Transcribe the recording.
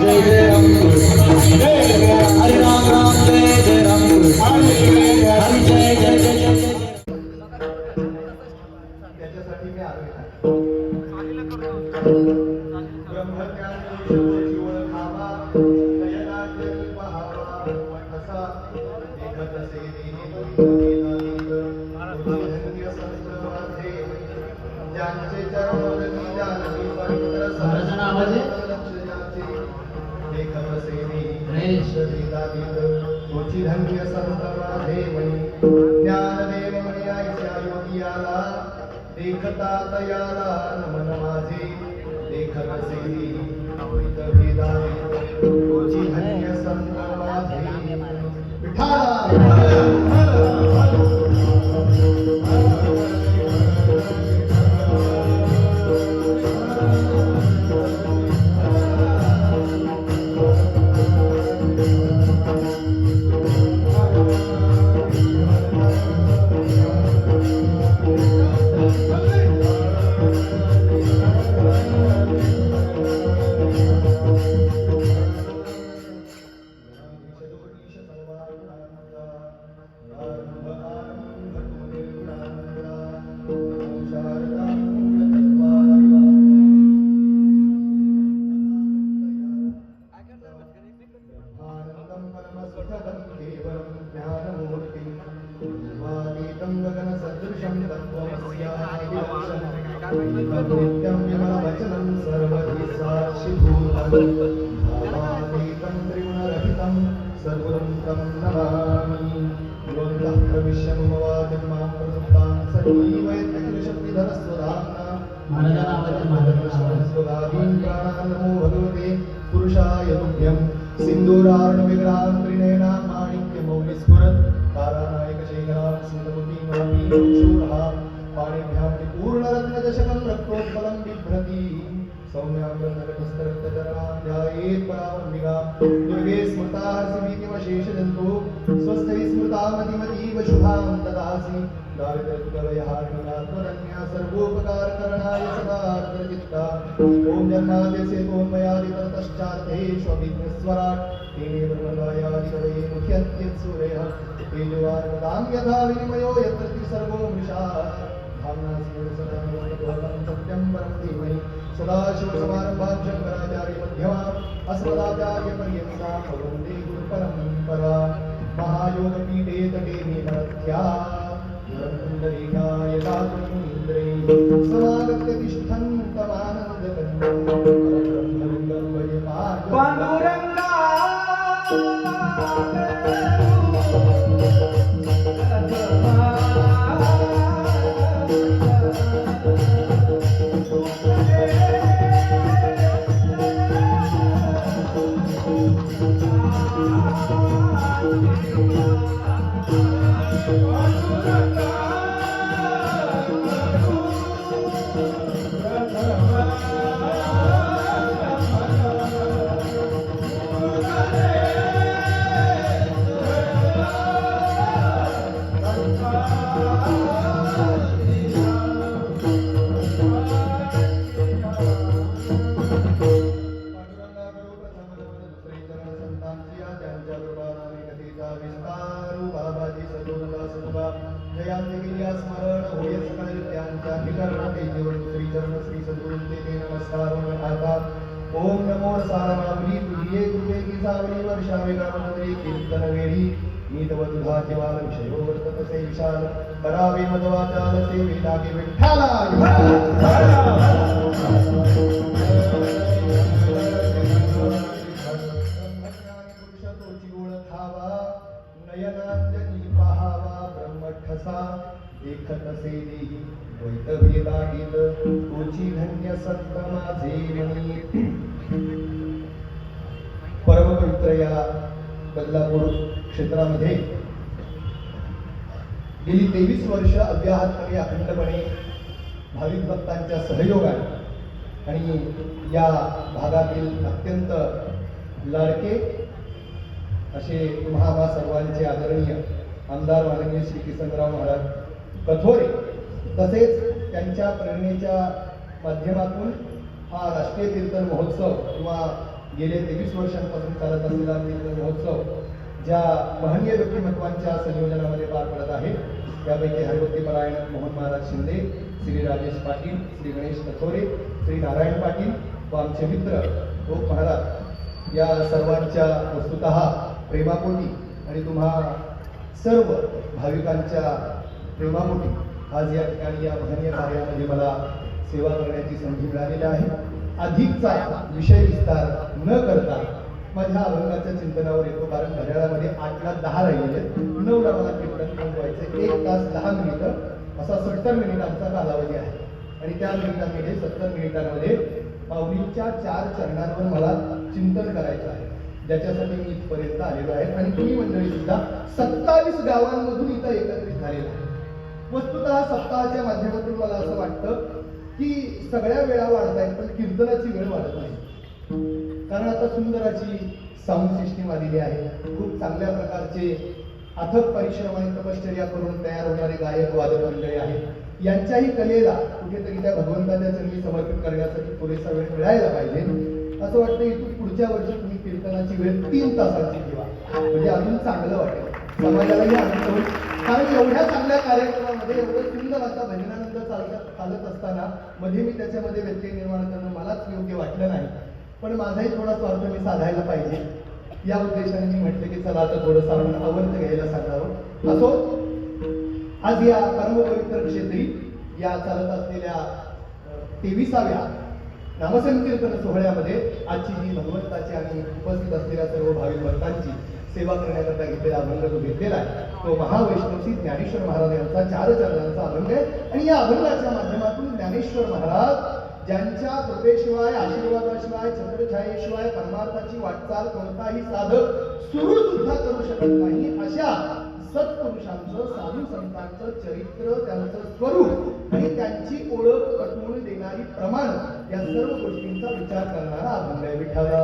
जय जय राम हरे राम राम जय जय राम हरे जय जय जय जय त्याच्यासाठी मी आलोय ज्यांचे चरण महाराजांना आवाज आहे? धन्य संत माझे मणी ज्ञानदेव म्हणे आईच्या योगियाला देखता तयाला नमन माझे देखत सेवी धन्य संत माझे नित्यं विमलवचनं सर्वधि साक्षिभूतं भावातीतं त्रिगुणरहितं सर्वं तं नमामि योऽन्तः प्रविश्य मम वाचं मां प्रसुप्तां सजीवैर्यशक्तिधरस्वधाम्ना महाराजांना प्राणान्नमो भगवते पुरुषाय तुभ्यं सिन्दूरार्णविग्रहां त्रिनयनां माणिक्यमौलिस्फुरत् तारानायकशेखरां सिन्धुतीमपि शूरः पाणिभ्यां पूर्णरत्नदशकं रक्तोत्पलं बिभ्रति सौम्यां गन्धकस्तरक्तचरणां ध्यायेत् परामम्बिकां दुर्गे स्मृता हर्षवीतिमशेषजन्तु स्वस्थैः स्मृता मतिमतीव शुभां ददासि दारिद्र्यकलयहारिण्यात्मरन्या सर्वोपकारकरणाय सदा चित्ता ॐ जन्माद्यसेतोन्मयादितरतश्चार्थेष्वभिघ्नस्वराट् तेने ब्रह्मगायादिकवये मुख्यन्त्यत्सूरयः तेजोवार्मदां यथा विनिमयो यत्र त्रिसर्गो मृषा सत्यं परं धीमहि सदाशिवसमारम्भां शङ्कराचार्यमध्यमाम् अस्मदाचार्यपर्यन्तां वन्दे गुरुपरम्परां महायोगपीठे तटे नीमरथ्या पुण्डरीकाय दातुमुनीन्द्रैः समागत्य तिष्ठन्तमानन्दकन्दं परब्रह्मलिङ्गं भजे पाण्डुरङ्गा ओम नमो सारमावली तुझे कृपे की सावली वर्षावे गावनदे कीर्तन वेळी नीतवतुधाचे वाल विषयो वर्ततसे विशाल करावे मदवाचाल से वेदागे विठ्ठला पुरुषतोची ओळखावा नयनांजनी पहावा ब्रह्मठसा देखत सेदी द्वैतभेदागीत तोची धन्य संत माझे मणी परमपवित्र या बदलापूर क्षेत्रामध्ये गेली 23 वर्ष अव्याहतपणे अखंडपणे भाविक भक्तांच्या सहयोगाने आणि या भागातील अत्यंत लाडके असे तुम्हा सर्वांचे आदरणीय आमदार माननीय श्री किसनराव महाराज कथोरे तसेच त्यांच्या प्रेरणेच्या माध्यमातून हा राष्ट्रीय कीर्तन महोत्सव किंवा गेले 23 वर्षांपासून चालत असलेला कीर्तन महोत्सव ज्या महनीय व्यक्तिमत्वांच्या संयोजनामध्ये पार पडत आहे त्यापैकी हरिभक्तीपरायण मोहन महाराज शिंदे, श्री राजेश पाटील, श्री गणेश कथोरे, श्री नारायण पाटील व आमचे मित्र गोप महाराज या सर्वांच्या वस्तुतः प्रेमापोटी आणि तुम्हा सर्व भाविकांच्या प्रेमापोटी आज या ठिकाणी या महनीय कार्यामध्ये मला सेवा करण्याची संधी मिळालेली आहे. अधिकचा विषय विस्तार न करता माझ्या अभंगाच्या चिंतनावर येतो, कारण घड्याळामध्ये 8ला 10 राहिलेले 9ला मला कीर्तन थांबवायचं. 1 तास 10 मिनिटं असा 70 मिनिटांचा कालावधी आहे आणि त्या मिनिटांमध्ये 70 मिनिटांमध्ये माऊलींच्या 4 चरणांवर मला चिंतन करायचं आहे, ज्याच्यासाठी मी इथपर्यंत आलेलो आहे. आणि तुम्ही मंडळी सुद्धा 27 गावांमधून इथं एकत्रित झालेला आहे. वस्तुतः सप्ताहाच्या माध्यमातून मला असं वाटतं की सगळ्या वेळा वाढत आहेत पण कीर्तनाची वेळ वाढत नाही, कारण आता सुंदर अशी साऊंड सिस्टीम आलेली आहे. खूप चांगल्या प्रकारचे अथक परिश्रम आणि तपश्चर्या करून तयार होणारे गायक वादक मंडळी आहेत. यांच्याही कलेला कुठेतरी त्या भगवंताच्या चरणी समर्पित करण्यासाठी पुरेसा वेळ मिळायला पाहिजे. असं वाटतं इथून पुढच्या वर्षी तुम्ही कीर्तनाची वेळ 3 तासांची ठेवा, म्हणजे अजून चांगलं वाटेल, समाजालाही आनंद होईल. कारण एवढ्या चांगल्या कार्यक्रमामध्ये एवढं सुंदर असा भजनानंद चालत असताना मध्ये मी त्याच्यामध्ये व्यत्यय निर्माण करणं मलाच योग्य वाटलं नाही. पण माझाही थोडा स्वार्थ मी साधायला पाहिजे या उद्देशाने मी म्हटलं की चला आता थोडंसं आपण आवर्त घ्यायला सांगावं. असो, आज या परमपवित्र क्षेत्री या चालत असलेल्या 23व्या नामसंकीर्तन सोहळ्यामध्ये आजची ही भगवंताची आणि उपस्थित असलेल्या सर्व भाविक भक्तांची सेवा करण्याकरता घेतलेला अभंग जो घेतलेला आहे तो महावैष्णवसी ज्ञानेश्वर महाराज यांचा 4 चरणांचा अभंग आहे. आणि या अभंगाच्या माध्यमातून ज्ञानेश्वर महाराज ज्यांच्या कृपेशिवाय, आशीर्वादाशिवाय, छत्रछायेशिवाय परमार्थाची वाटचाल कोणताही साधक सुरू सुद्धा करू शकत नाही, अशा सत्पुरुषांचं, साधू संतांचं चरित्र, त्यांचं स्वरूप आणि त्यांची ओळख पटवून देणारी प्रमाण या सर्व गोष्टींचा विचार करणारा अभंग आहे. विठ्ठला